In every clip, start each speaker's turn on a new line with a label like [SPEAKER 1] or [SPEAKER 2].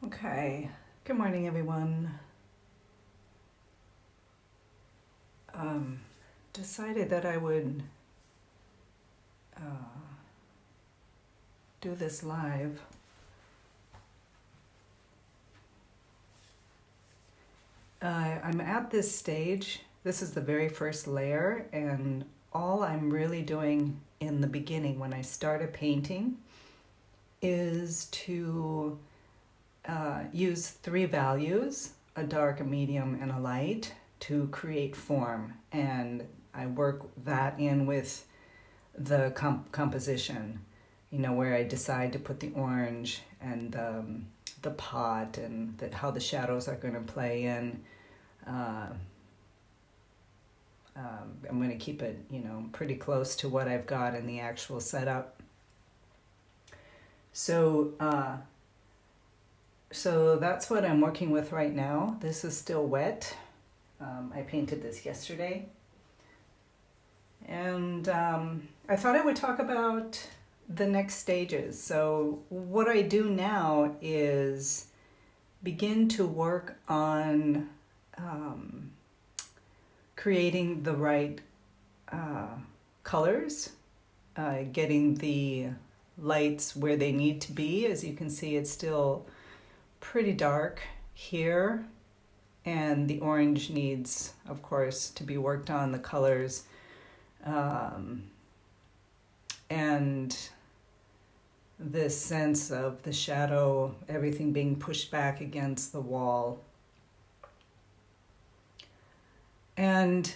[SPEAKER 1] Okay, good morning everyone. Decided that I would do this live. I'm at this stage. This is the very first layer, and all I'm really doing in the beginning when I start a painting is to use three values, a dark, a medium, and a light, to create form. And I work that in with the composition, where I decide to put the orange and the pot and how the shadows are going to play in. I'm going to keep it, pretty close to what I've got in the actual setup. So that's what I'm working with right now. This is still wet. I painted this yesterday. And I thought I would talk about the next stages. So what I do now is begin to work on creating the right colors, getting the lights where they need to be. As you can see, it's still pretty dark here, and the orange needs, of course, to be worked on, the colors. And this sense of the shadow, everything being pushed back against the wall. And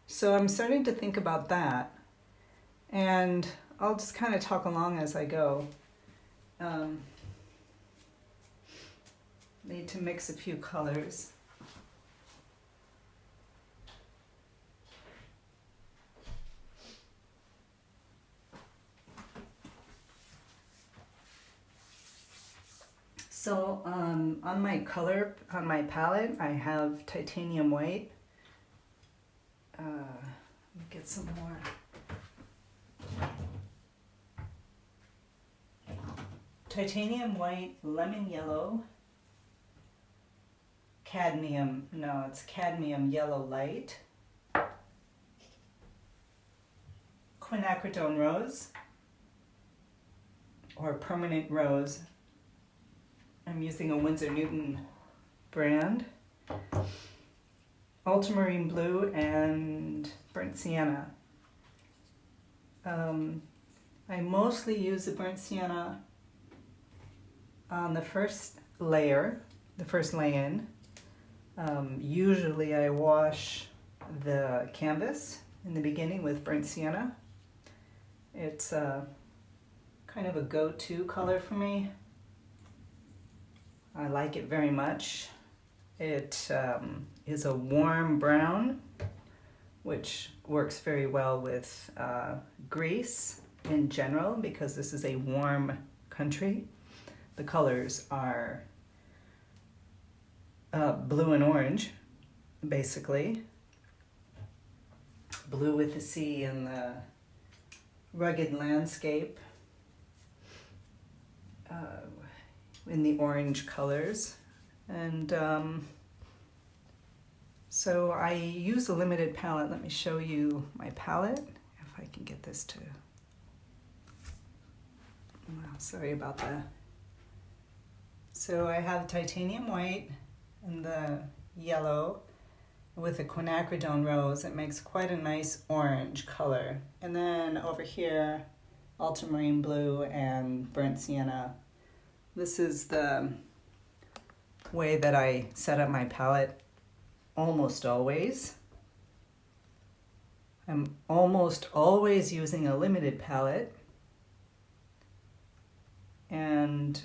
[SPEAKER 1] so I'm starting to think about that, and I'll just kind of talk along as I go. Need to mix a few colors. So on my palette, I have titanium white. Let me get some more. Titanium white, lemon yellow, cadmium yellow light, quinacridone rose, or permanent rose. I'm using a Winsor Newton brand, ultramarine blue, and burnt sienna. I mostly use the burnt sienna on the first layer, the first lay-in. Usually I wash the canvas in the beginning with burnt sienna. It's kind of a go-to color for me. I like it very much. It is a warm brown, which works very well with Greece in general, because this is a warm country. The colors are blue and orange, basically. Blue with the sea and the rugged landscape. In the orange colors. And so I use a limited palette. Let me show you my palette, if I can get this to, well, sorry about that. So I have titanium white and the yellow with a quinacridone rose. It makes quite a nice orange color. And then over here, ultramarine blue and burnt sienna. This is the way that I set up my palette almost always. I'm almost always using a limited palette, and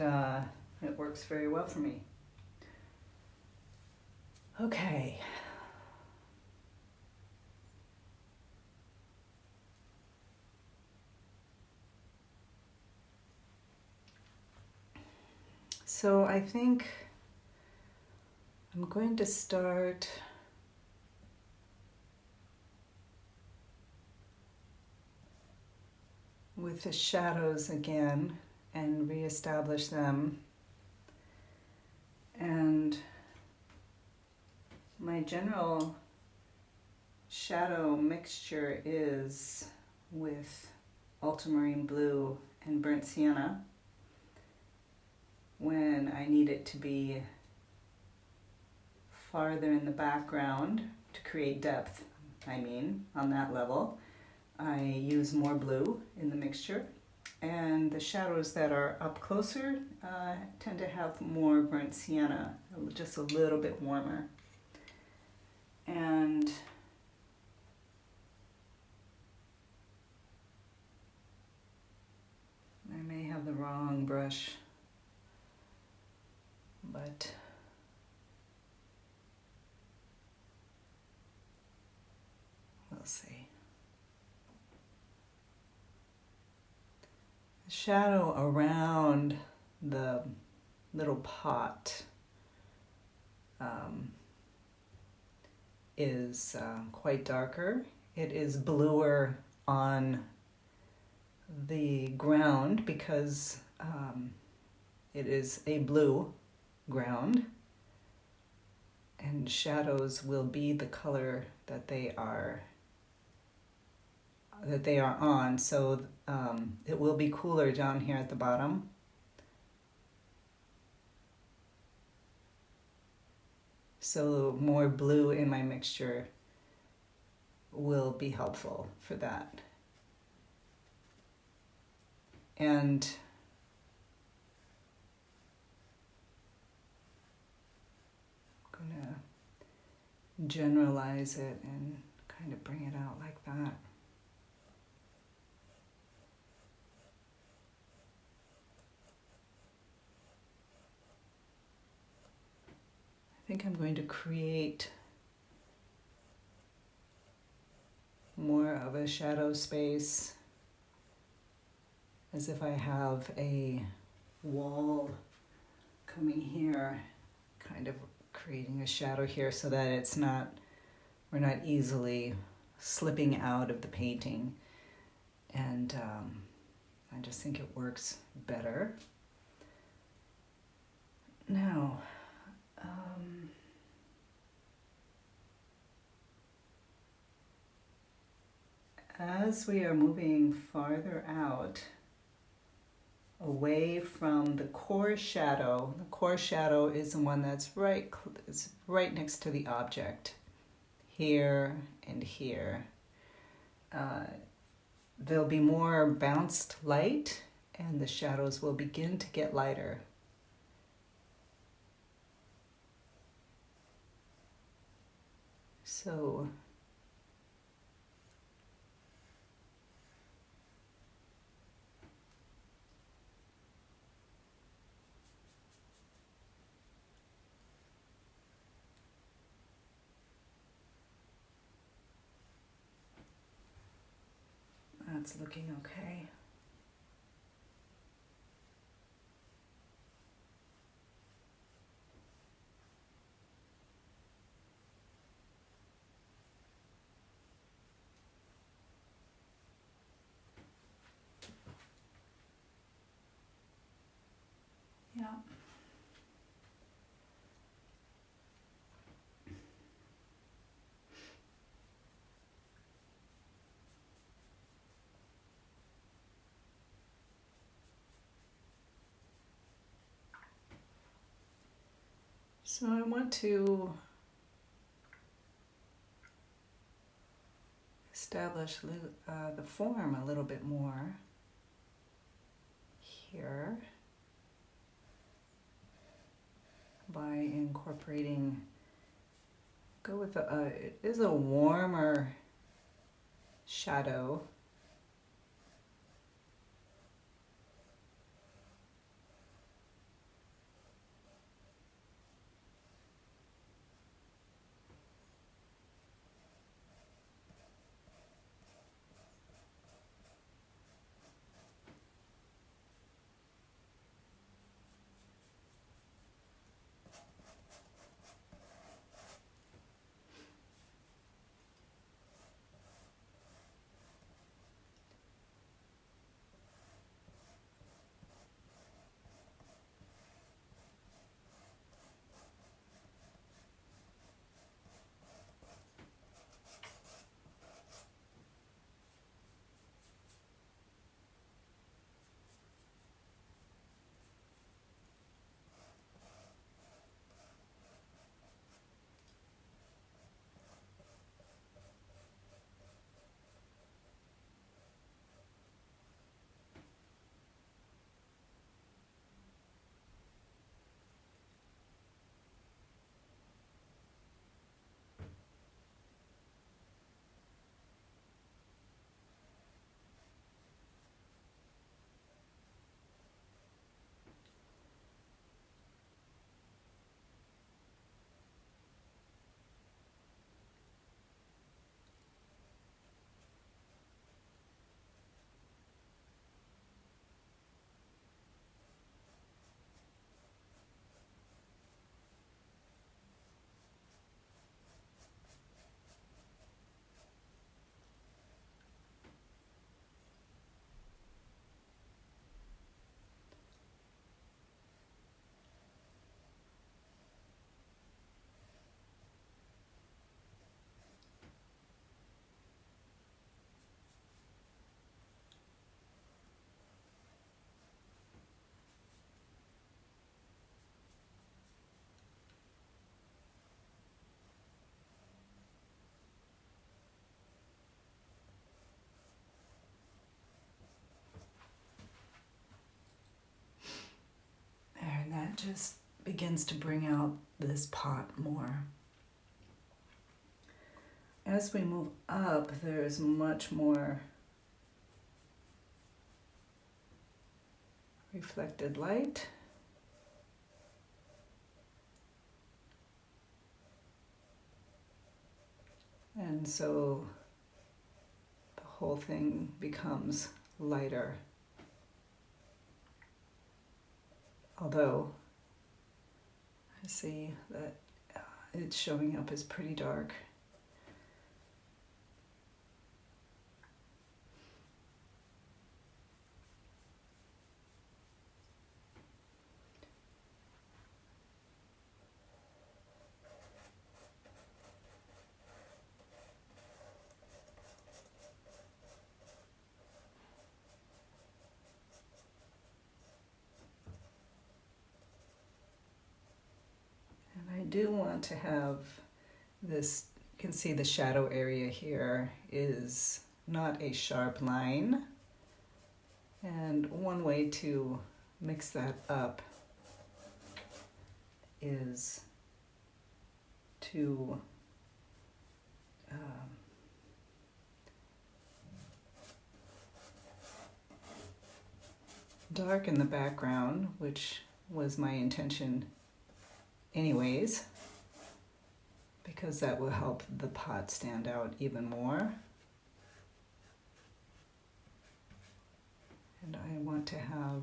[SPEAKER 1] it works very well for me. Okay. So I think I'm going to start with the shadows again and reestablish them. And my general shadow mixture is with ultramarine blue and burnt sienna when I need it to be farther in the background to create depth. On that level, I use more blue in the mixture, and the shadows that are up closer tend to have more burnt sienna, just a little bit warmer. And I may have the wrong brush, but we'll see. The shadow around the little pot is quite darker. It is bluer on the ground because it is a blue ground, and shadows will be the color that they are on, so it will be cooler down here at the bottom. So more blue in my mixture will be helpful for that. And I'm gonna generalize it and kind of bring it out like that. I think I'm going to create more of a shadow space, as if I have a wall coming here, kind of creating a shadow here so that we're not easily slipping out of the painting. And I just think it works better. Now, as we are moving farther out, away from the core shadow is the one that's right next to the object, here and here. There'll be more bounced light, and the shadows will begin to get lighter. So that's looking okay. Yeah. So I want to establish the form a little bit more here by incorporating, it is a warmer shadow. just begins to bring out this pot more. As we move up, there's much more reflected light. And so the whole thing becomes lighter. Although I see that it's showing up as pretty dark. I do want to have this, you can see the shadow area here is not a sharp line. And one way to mix that up is to darken the background, which was my intention anyways, because that will help the pot stand out even more. And I want to have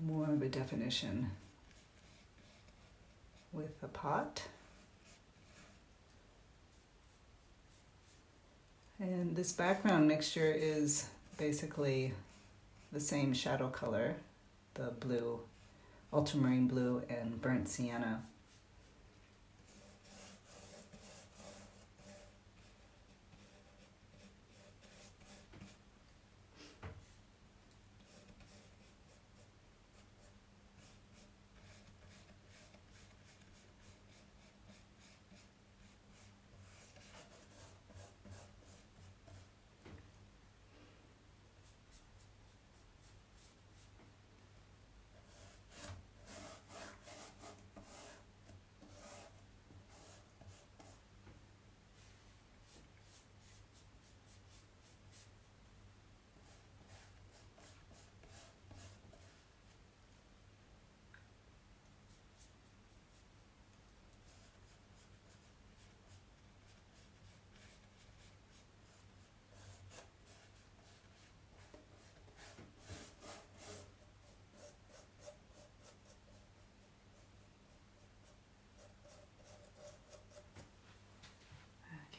[SPEAKER 1] more of a definition with the pot. And this background mixture is basically the same shadow color, the blue, ultramarine blue and burnt sienna.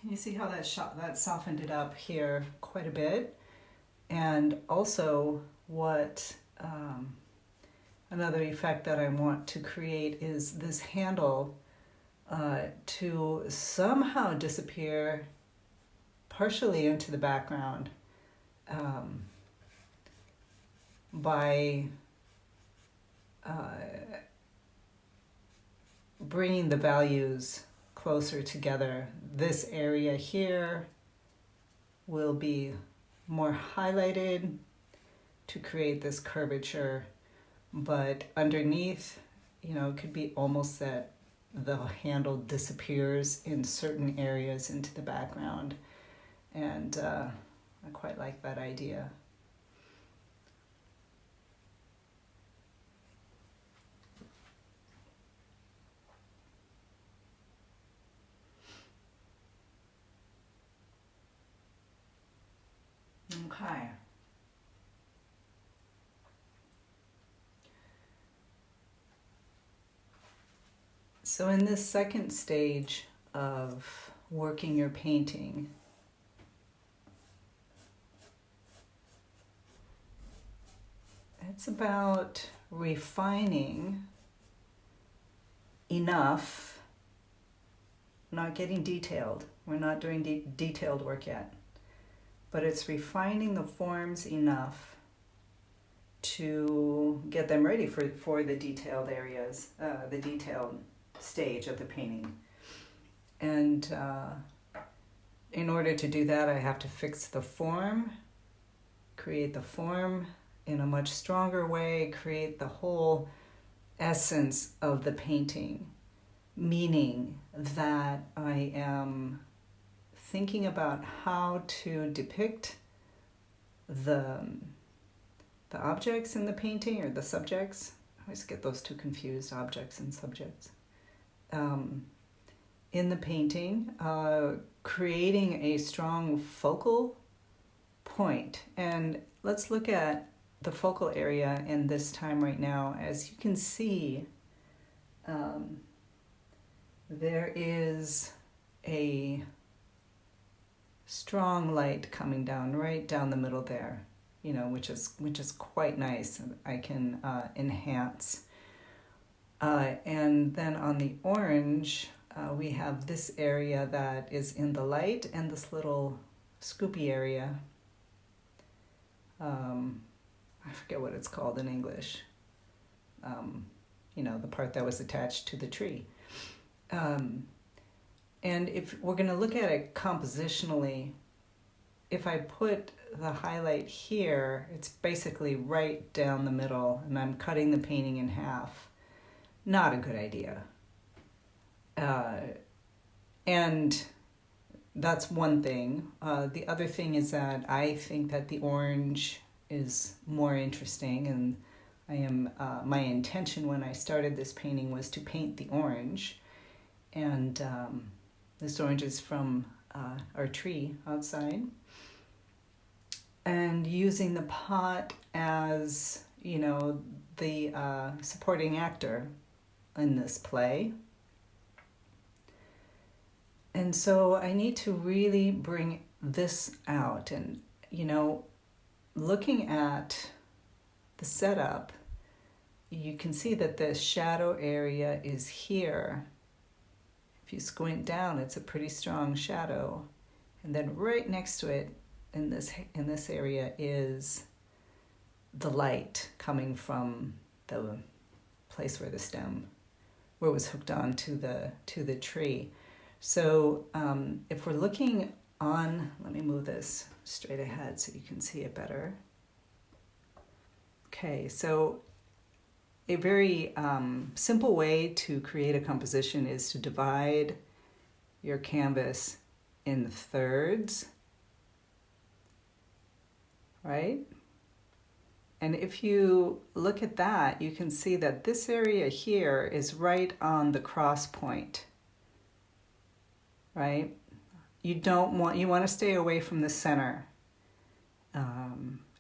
[SPEAKER 1] Can you see how that softened it up here quite a bit? And also what another effect that I want to create is this handle to somehow disappear partially into the background by bringing the values closer together. This area here will be more highlighted to create this curvature, but underneath, you know, it could be almost that the handle disappears in certain areas into the background, and I quite like that idea. Okay. So in this second stage of working your painting, it's about refining enough, not getting detailed. We're not doing detailed work yet. But it's refining the forms enough to get them ready for the detailed areas, the detailed stage of the painting. And in order to do that, I have to fix the form, create the form in a much stronger way, create the whole essence of the painting, meaning that I am thinking about how to depict the objects in the painting, or the subjects. I always get those two confused, objects and subjects. In the painting, creating a strong focal point. And let's look at the focal area in this time right now. As you can see, there is a strong light coming down right down the middle there, which is quite nice. I can enhance. And then on the orange, we have this area that is in the light, and this little scoopy area. I forget what it's called in English. The part that was attached to the tree. And if we're going to look at it compositionally, if I put the highlight here, it's basically right down the middle, and I'm cutting the painting in half. Not a good idea. And that's one thing. The other thing is that I think that the orange is more interesting, and my intention when I started this painting was to paint the orange. And this orange is from our tree outside. And using the pot as, the supporting actor in this play. And so I need to really bring this out. And, looking at the setup, you can see that the shadow area is here. If you squint down, it's a pretty strong shadow. And then right next to it in this area is the light coming from the place where where it was hooked on to the tree. So if we're looking on, let me move this straight ahead so you can see it better. Okay, so a very simple way to create a composition is to divide your canvas in thirds, right? And if you look at that, you can see that this area here is right on the cross point, right? You want to stay away from the center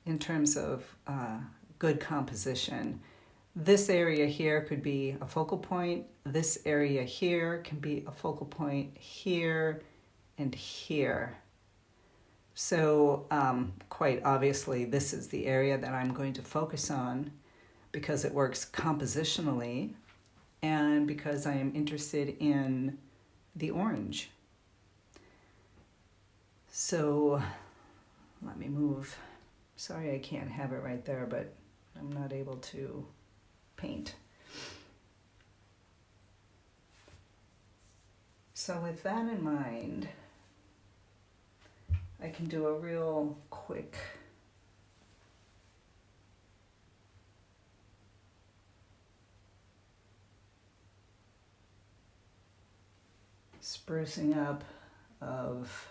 [SPEAKER 1] in terms of good composition. This area here could be a focal point. This area here can be a focal point here and here. So quite obviously, this is the area that I'm going to focus on because it works compositionally and because I am interested in the orange. So let me move. Sorry I can't have it right there, but I'm not able to paint. So with that in mind, I can do a real quick sprucing up of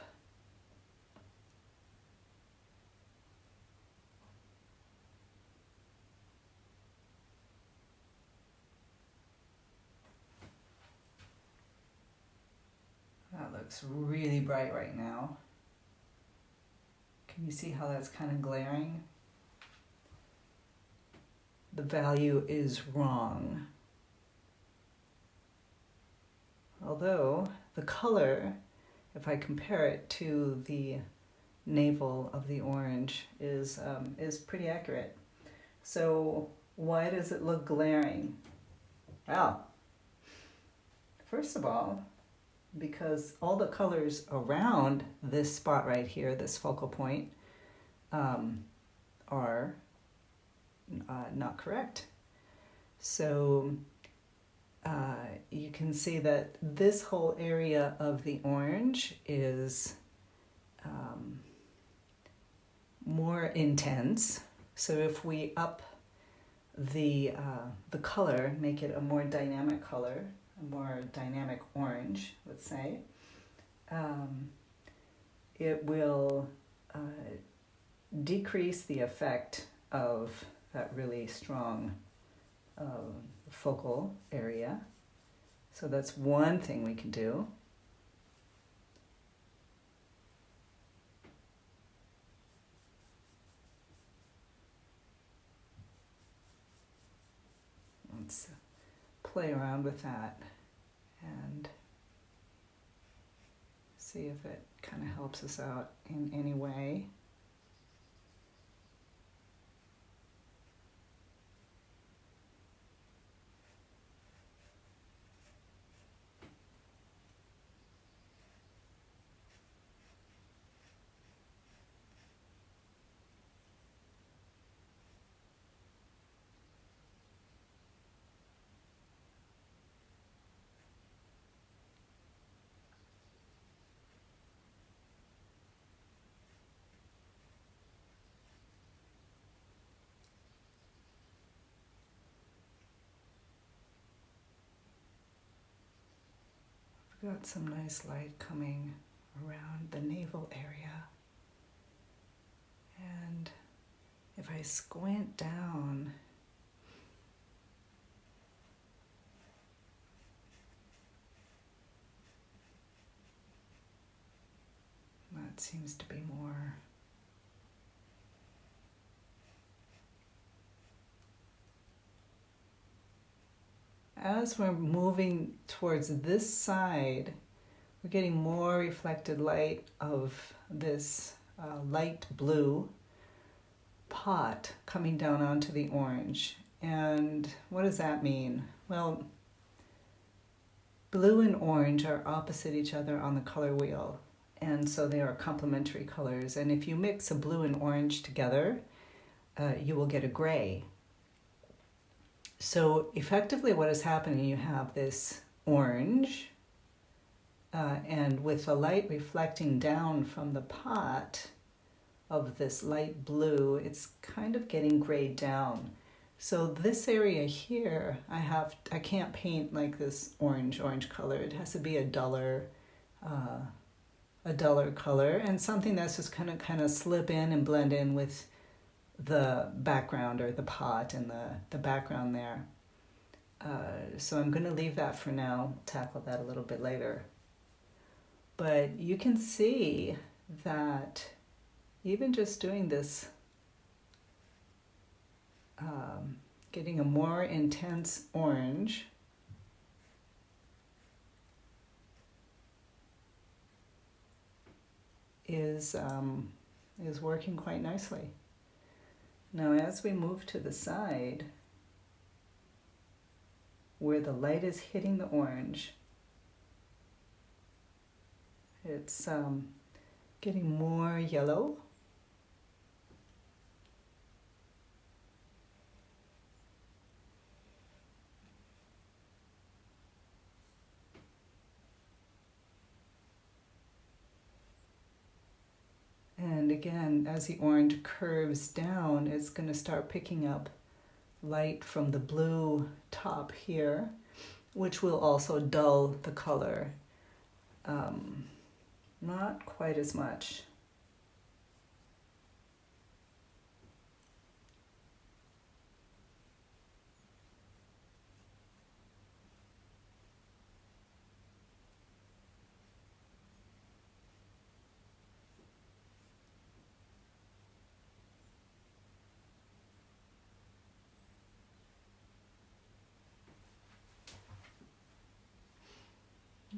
[SPEAKER 1] that looks really bright right now. Can you see how that's kind of glaring? The value is wrong. Although the color, if I compare it to the navel of the orange, is pretty accurate. So why does it look glaring? Well, first of all, because all the colors around this spot right here, this focal point, are not correct. So you can see that this whole area of the orange is more intense. So if we up the color, make it a more dynamic color, a more dynamic orange, let's say. It will decrease the effect of that really strong focal area. So that's one thing we can do. Let's play around with that and see if it kind of helps us out in any way. Got some nice light coming around the navel area. And if I squint down, that seems to be more. As we're moving towards this side, we're getting more reflected light of this light blue pot coming down onto the orange. And what does that mean? Well, blue and orange are opposite each other on the color wheel, and so they are complementary colors. And if you mix a blue and orange together, you will get a gray. So effectively what is happening, you have this orange, and with the light reflecting down from the pot of this light blue, it's kind of getting grayed down. So this area here, I can't paint like this orange color. It has to be a duller color, and something that's just kind of slip in and blend in with the background or the pot and the background there. So I'm going to leave that for now, tackle that a little bit later. But you can see that even just doing this, getting a more intense orange, is working quite nicely. Now, as we move to the side, where the light is hitting the orange, it's getting more yellow. And again, as the orange curves down, it's going to start picking up light from the blue top here, which will also dull the color. Not quite as much.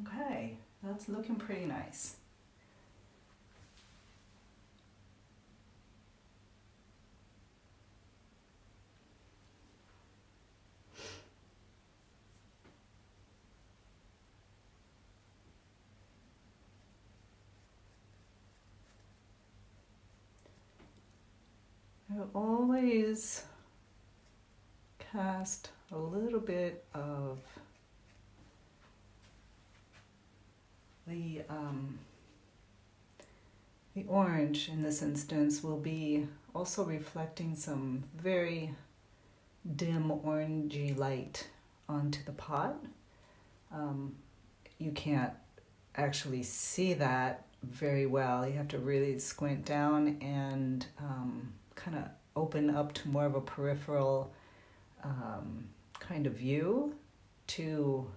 [SPEAKER 1] Okay, that's looking pretty nice. I always cast a little bit of the orange in this instance will be also reflecting some very dim orangey light onto the pot. You can't actually see that very well. You have to really squint down and kind of open up to more of a peripheral kind of view to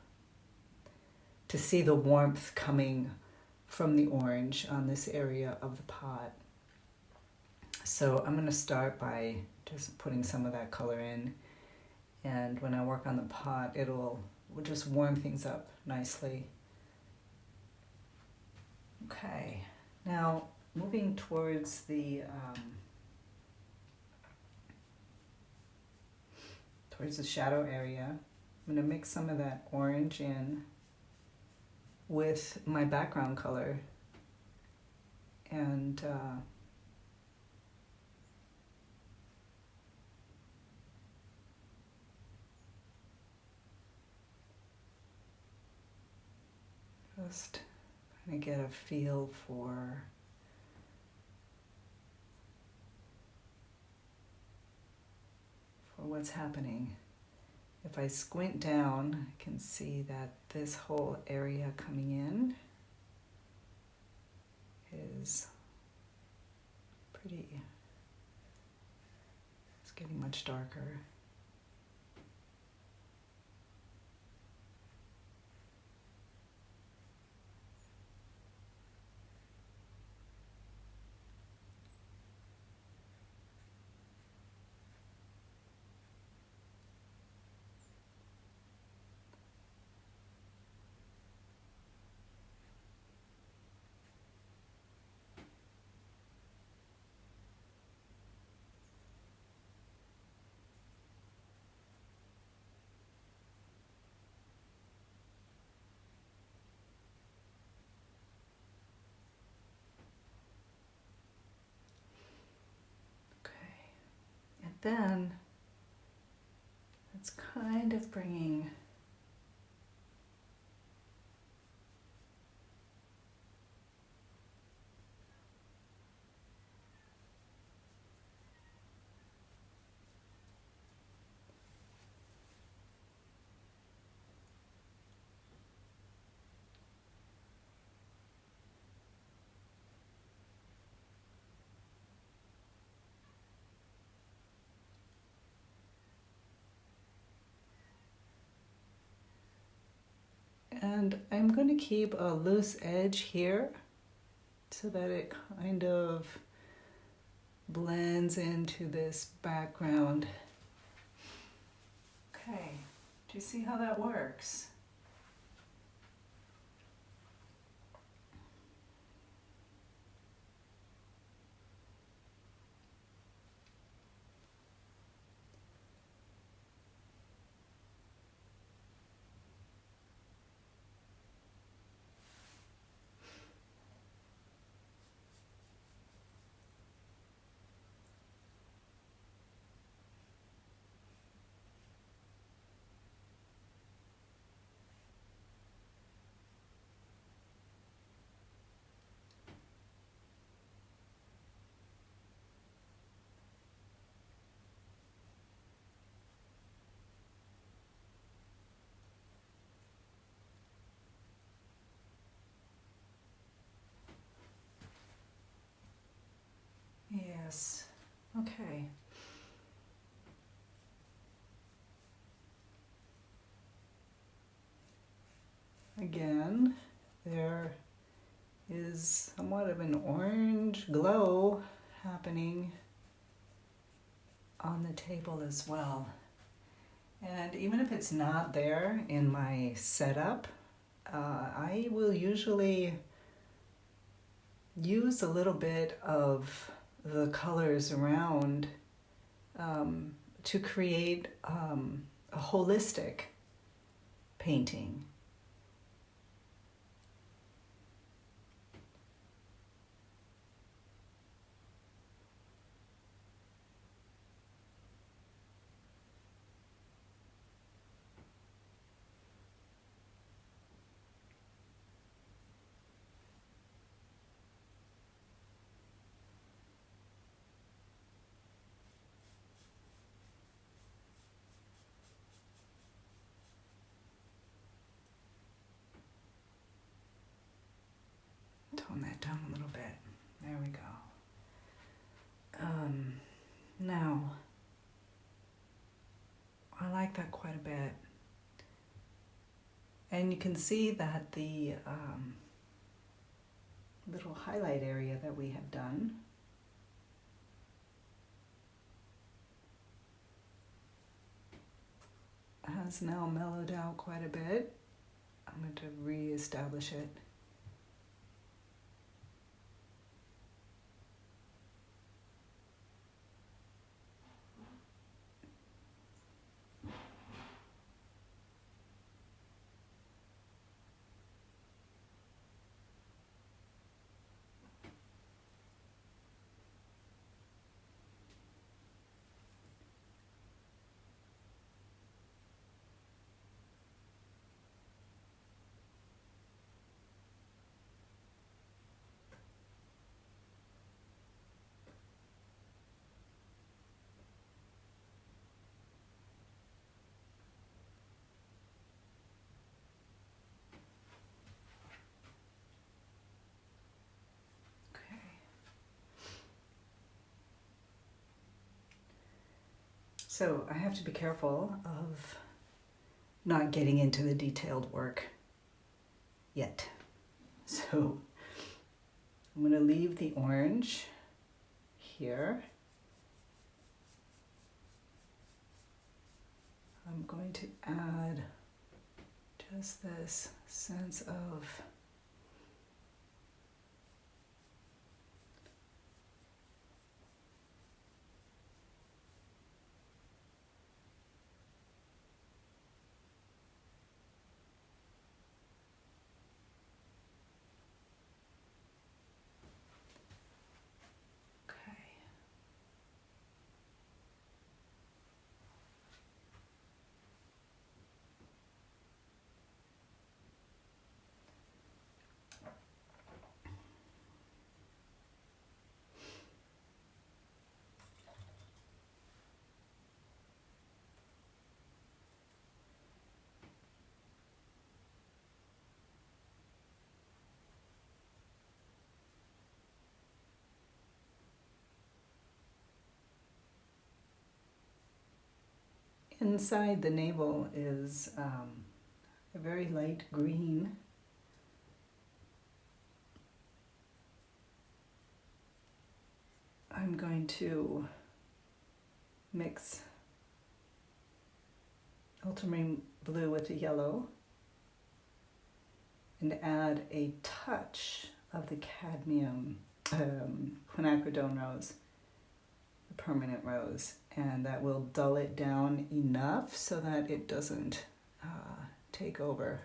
[SPEAKER 1] see the warmth coming from the orange on this area of the pot. So I'm going to start by just putting some of that color in, and when I work on the pot, will just warm things up nicely. Okay, now moving towards the shadow area, I'm going to mix some of that orange in with my background color, and just kind of get a feel for what's happening. If I squint down, I can see that this whole area coming in is it's getting much darker. And then it's kind of bringing and I'm going to keep a loose edge here so that it kind of blends into this background. Okay, do you see how that works? Yes, okay. Again, there is somewhat of an orange glow happening on the table as well. And even if it's not there in my setup, I will usually use a little bit of the colors around to create a holistic painting. Now, I like that quite a bit. And you can see that the little highlight area that we have done has now mellowed out quite a bit. I'm going to re-establish it. So I have to be careful of not getting into the detailed work yet. So I'm going to leave the orange here. I'm going to add just this sense of inside the navel is a very light green. I'm going to mix ultramarine blue with the yellow and add a touch of the cadmium quinacridone rose, the permanent rose, and that will dull it down enough so that it doesn't take over.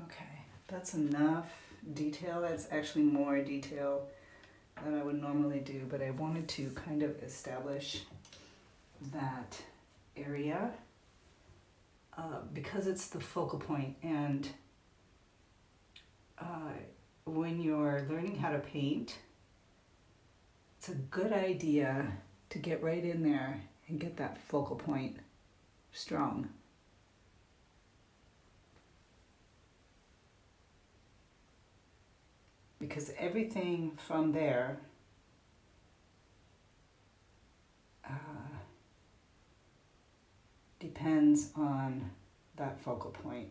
[SPEAKER 1] Okay, that's enough detail. That's actually more detail than I would normally do, but I wanted to kind of establish that area because it's the focal point. And when you're learning how to paint, it's a good idea to get right in there and get that focal point strong. Because everything from there depends on that focal point.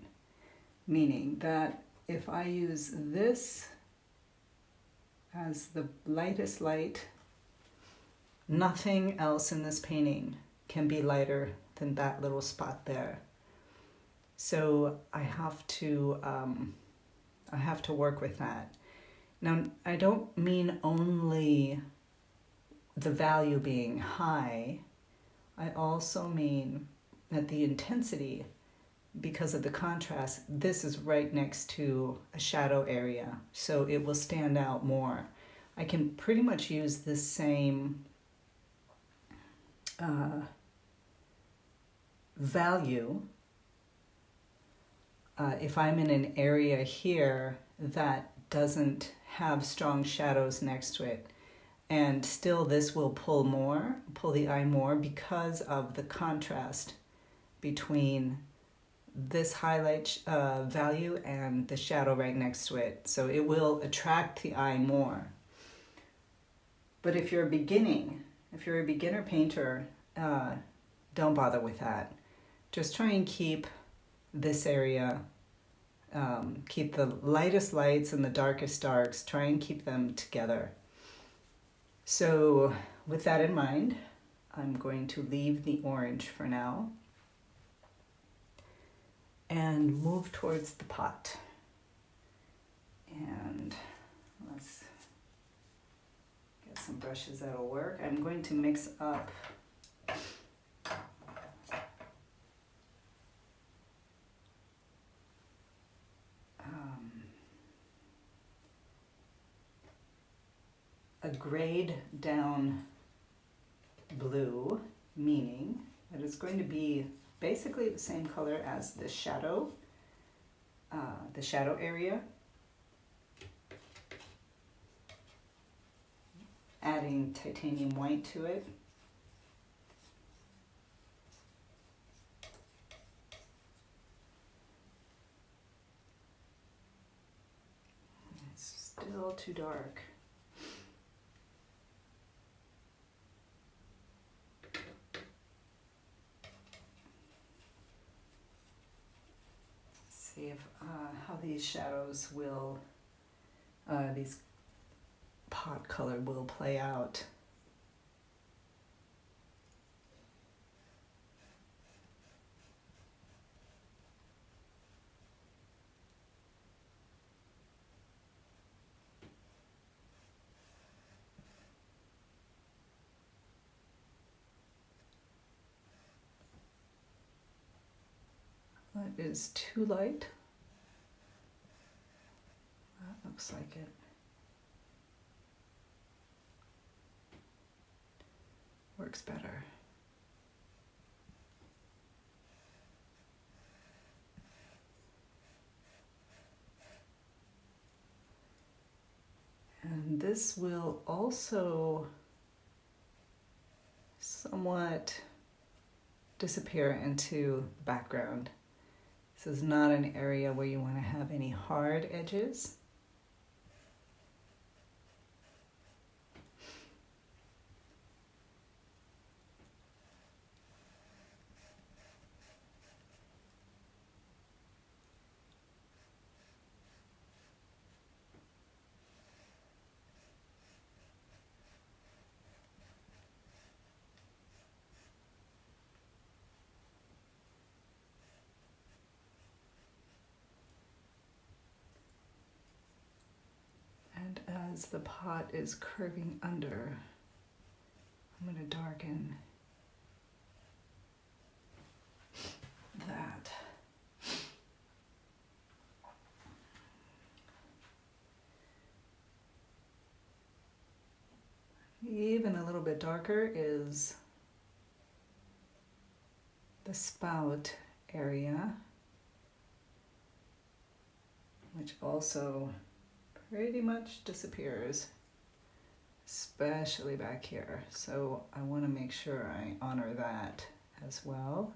[SPEAKER 1] Meaning that if I use this as the lightest light, nothing else in this painting can be lighter than that little spot there. So I have to work with that. Now, I don't mean only the value being high. I also mean that the intensity, because of the contrast, this is right next to a shadow area, so it will stand out more. I can pretty much use the same value if I'm in an area here that doesn't have strong shadows next to it. And still this will pull the eye more because of the contrast between this highlight value and the shadow right next to it. So it will attract the eye more. But if you're a beginner painter, don't bother with that. Just try and keep this area, keep the lightest lights and the darkest darks, try and keep them together. So with that in mind, I'm going to leave the orange for now and move towards the pot. And let's get some brushes that'll work. I'm going to mix up a grayed down blue, meaning that it's going to be basically the same color as the shadow area. Adding titanium white to it. It's still too dark. See if how these shadows will, these pot color will play out. That is too light. That looks like it. Works better. And this will also somewhat disappear into the background. This is not an area where you want to have any hard edges. As the pot is curving under, I'm going to darken that. Even a little bit darker is the spout area, which also pretty much disappears, especially back here. So I want to make sure I honor that as well.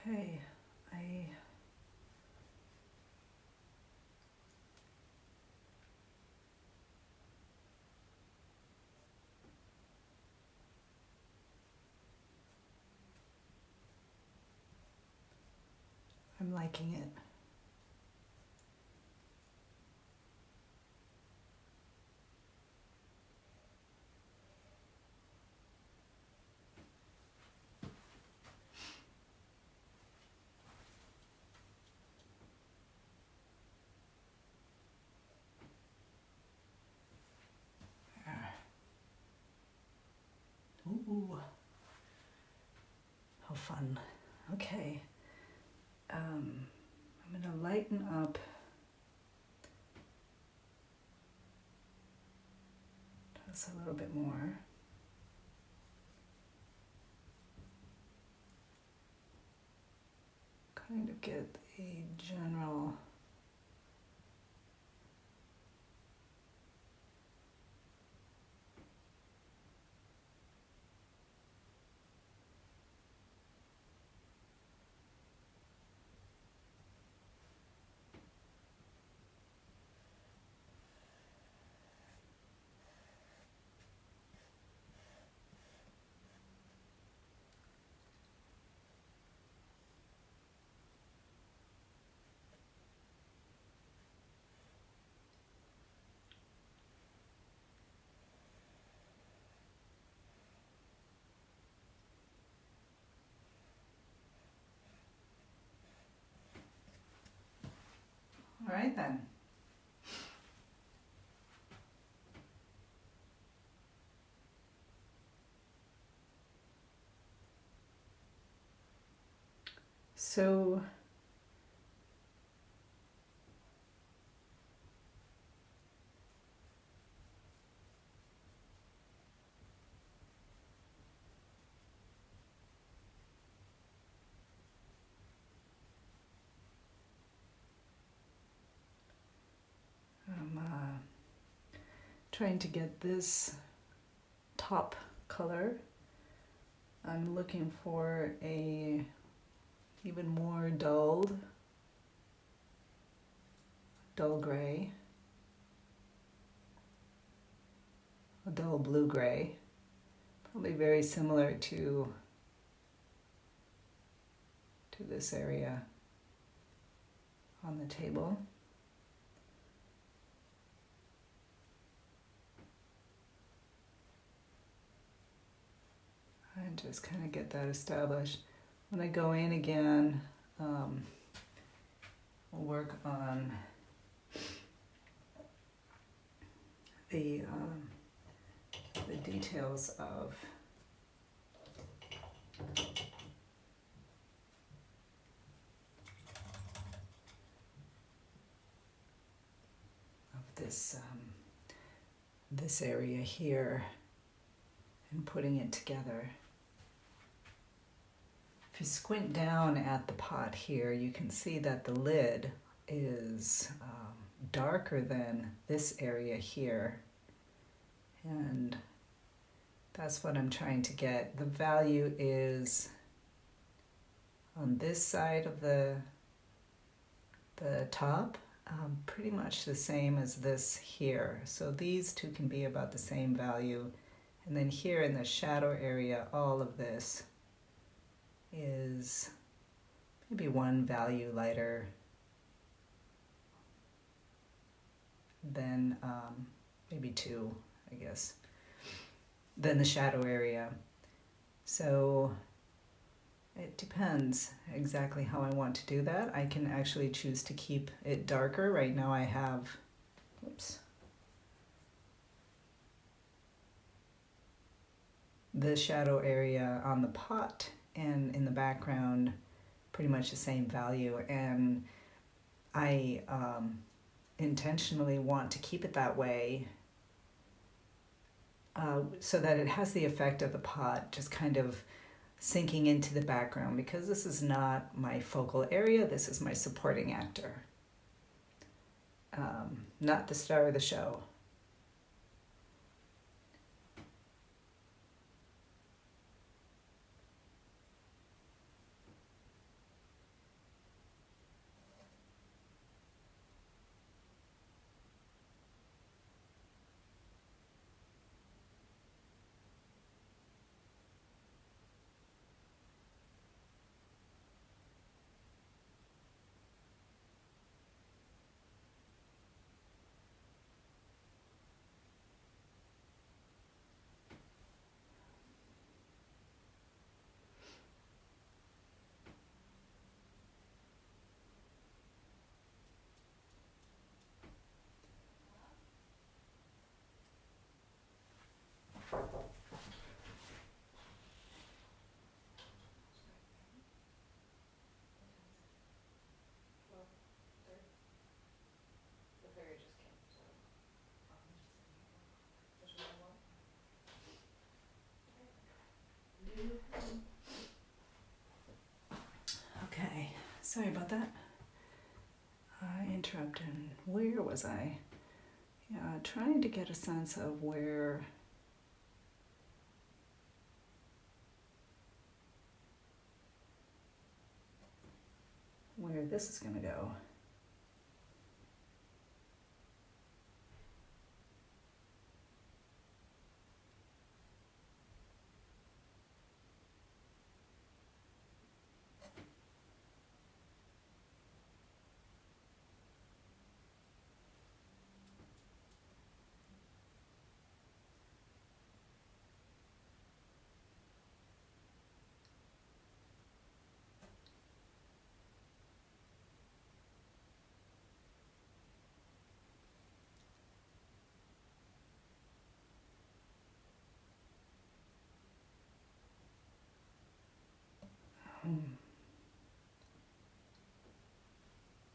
[SPEAKER 1] Okay, I'm liking it. Ooh, how fun. Okay, I'm gonna lighten up just a little bit more. Kind of get a general All right then. So I'm trying to get this top color. I'm looking for a even more dull gray, a dull blue gray, probably very similar to this area on the table. And just kind of get that established. When I go in again, we'll work on the details of this area here and putting it together. If you squint down at the pot here, you can see that the lid is darker than this area here, and that's what I'm trying to get. The value is on this side of the top, pretty much the same as this here. So these two can be about the same value. And then here in the shadow area, all of this is maybe one value lighter than maybe two, I guess, than the shadow area. So it depends exactly how I want to do that. I can actually choose to keep it darker. Right now I have, whoops, the shadow area on the pot and in the background pretty much the same value, and I intentionally want to keep it that way so that it has the effect of the pot just kind of sinking into the background, because this is not my focal area, this is my supporting actor, not the star of the show. Sorry about that. Interrupted. Where was I? Yeah, trying to get a sense of where this is going to go.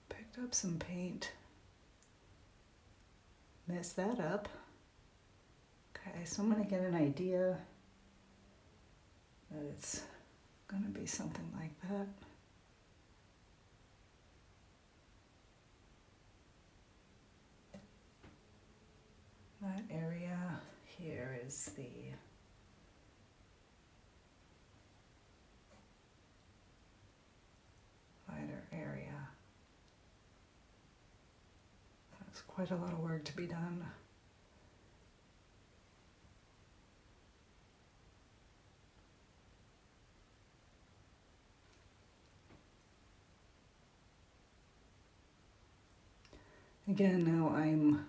[SPEAKER 1] Picked up some paint. Messed that up. Okay, so I'm going to get an idea that it's going to be something like that. That area here is the lighter area. That's quite a lot of work to be done. Again, now I'm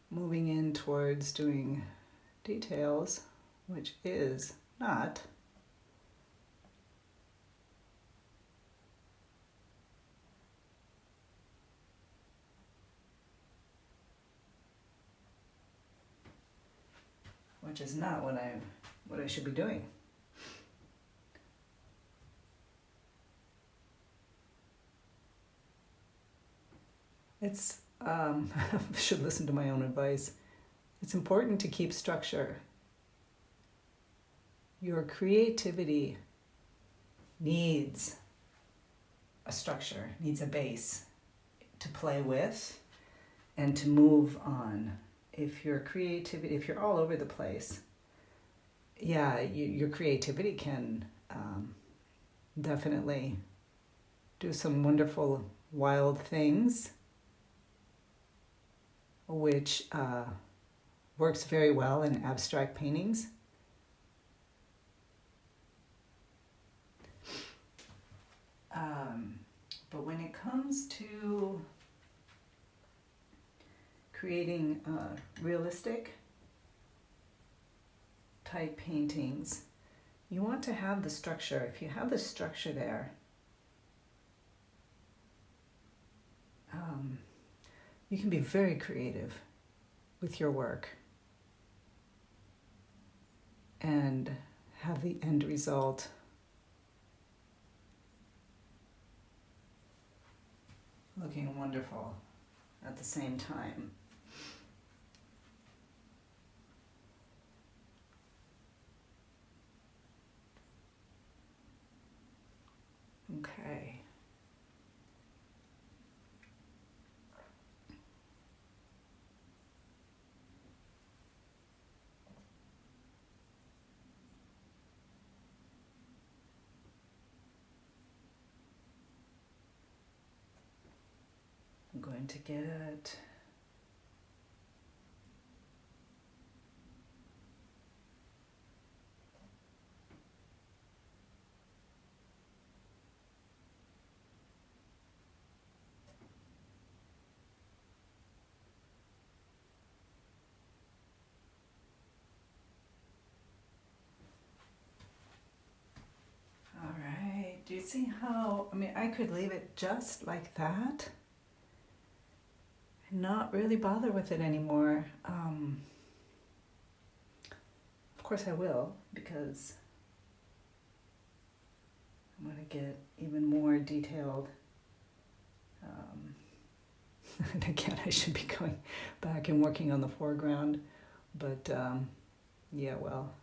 [SPEAKER 1] moving in towards doing details, which is not what I should be doing. It's should listen to my own advice. It's important to keep structure. Your creativity needs a structure, needs a base to play with and to move on. If you're all over the place, yeah, your creativity can definitely do some wonderful, wild things, which works very well in abstract paintings. But when it comes to creating realistic type paintings, you want to have the structure. If you have the structure there, you can be very creative with your work and have the end result looking wonderful at the same time. Okay. I'm going to get do you see how, I could leave it just like that and not really bother with it anymore. Of course I will, because I'm going to get even more detailed. And again, I should be going back and working on the foreground, but yeah, well,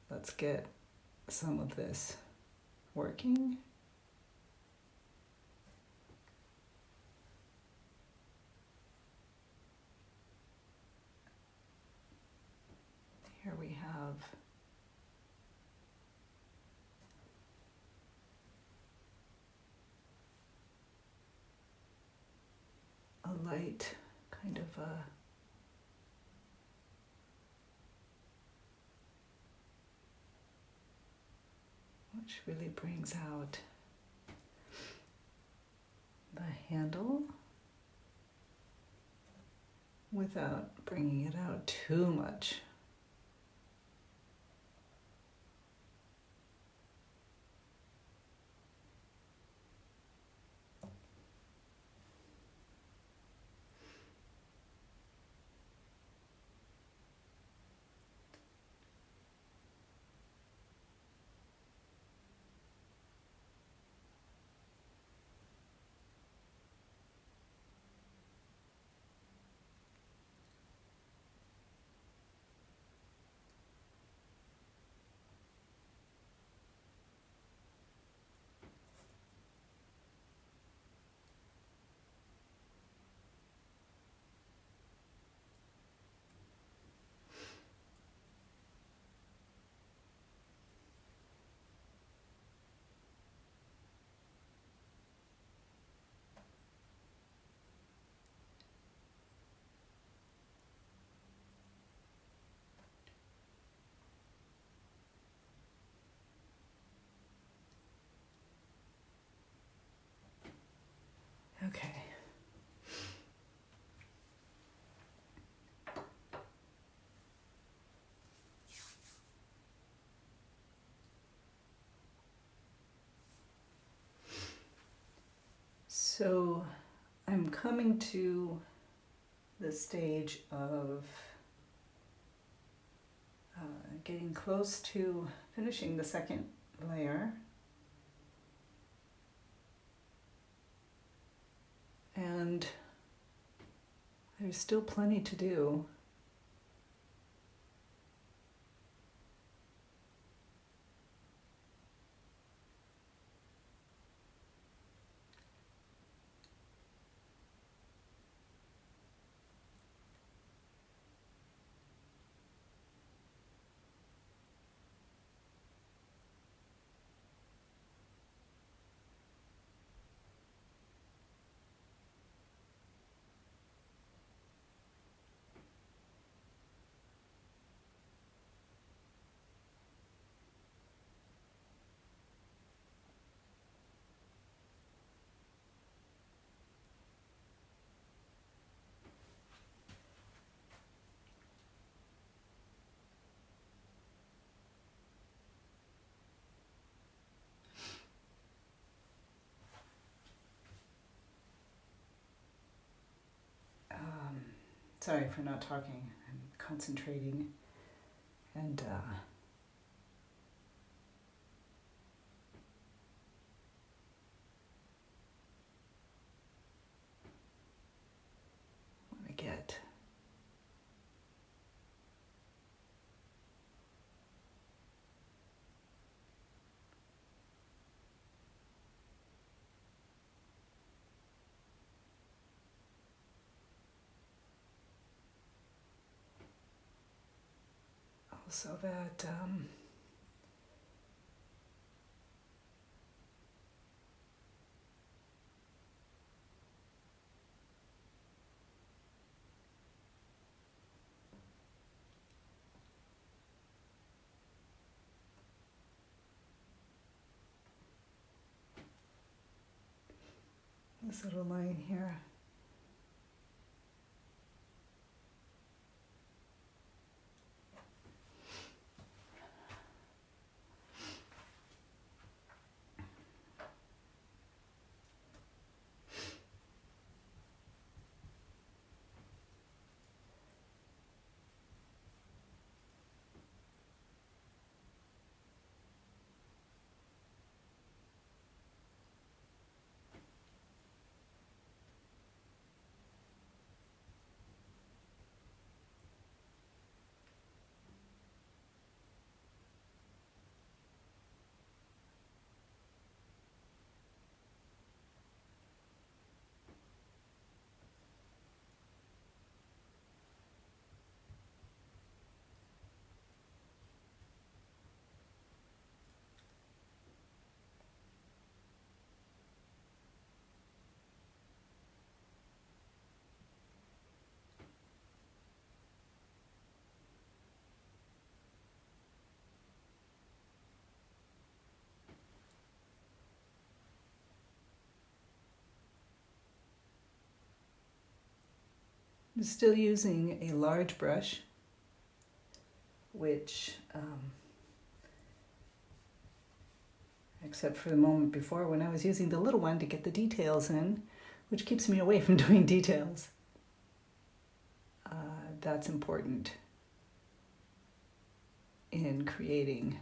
[SPEAKER 1] let's get some of this working. Here we have a light kind of a which really brings out the handle without bringing it out too much. Okay. So I'm coming to the stage of getting close to finishing the second layer. And there's still plenty to do. Sorry for not talking. I'm concentrating and want to get also that this little line here. I'm still using a large brush, which, except for the moment before when I was using the little one to get the details in, which keeps me away from doing details. That's important in creating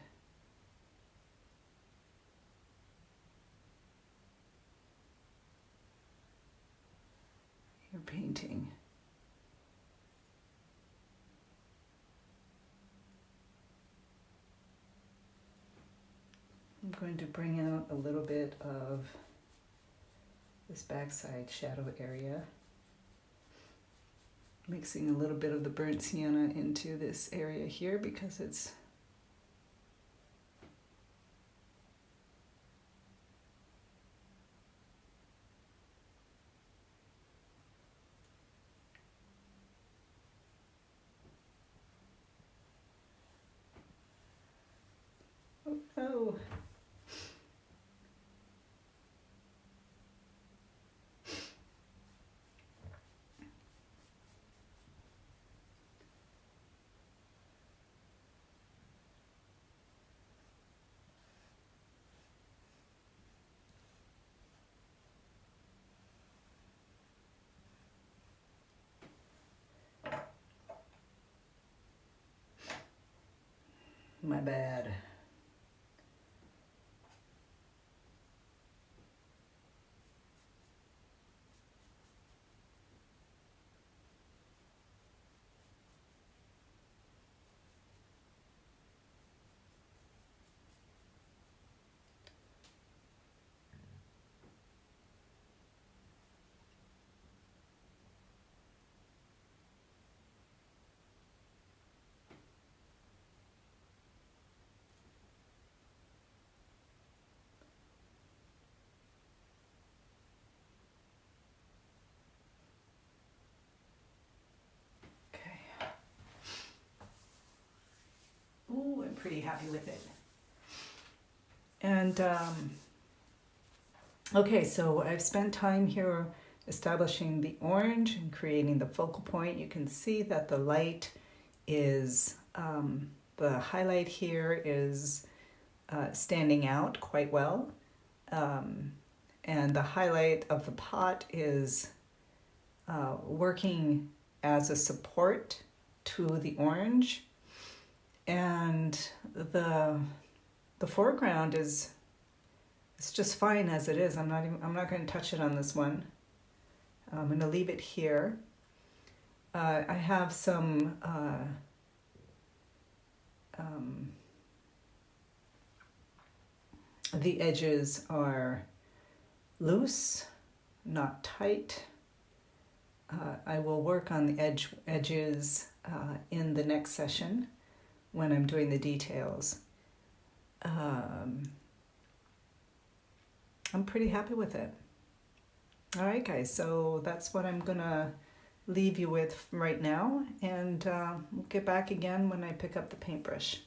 [SPEAKER 1] your painting. I'm going to bring out a little bit of this backside shadow area, mixing a little bit of the burnt sienna into this area here because it's oh. My bad. Ooh, I'm pretty happy with it. And okay, so I've spent time here establishing the orange and creating the focal point. You can see that the light is, the highlight here is standing out quite well. And the highlight of the pot is working as a support to the orange. And the foreground is, it's just fine as it is. I'm not going to touch it on this one. I'm going to leave it here. I have some the edges are loose, not tight. I will work on the edges in the next session when I'm doing the details. I'm pretty happy with it. All right, guys, so that's what I'm gonna leave you with right now, and we'll get back again when I pick up the paintbrush.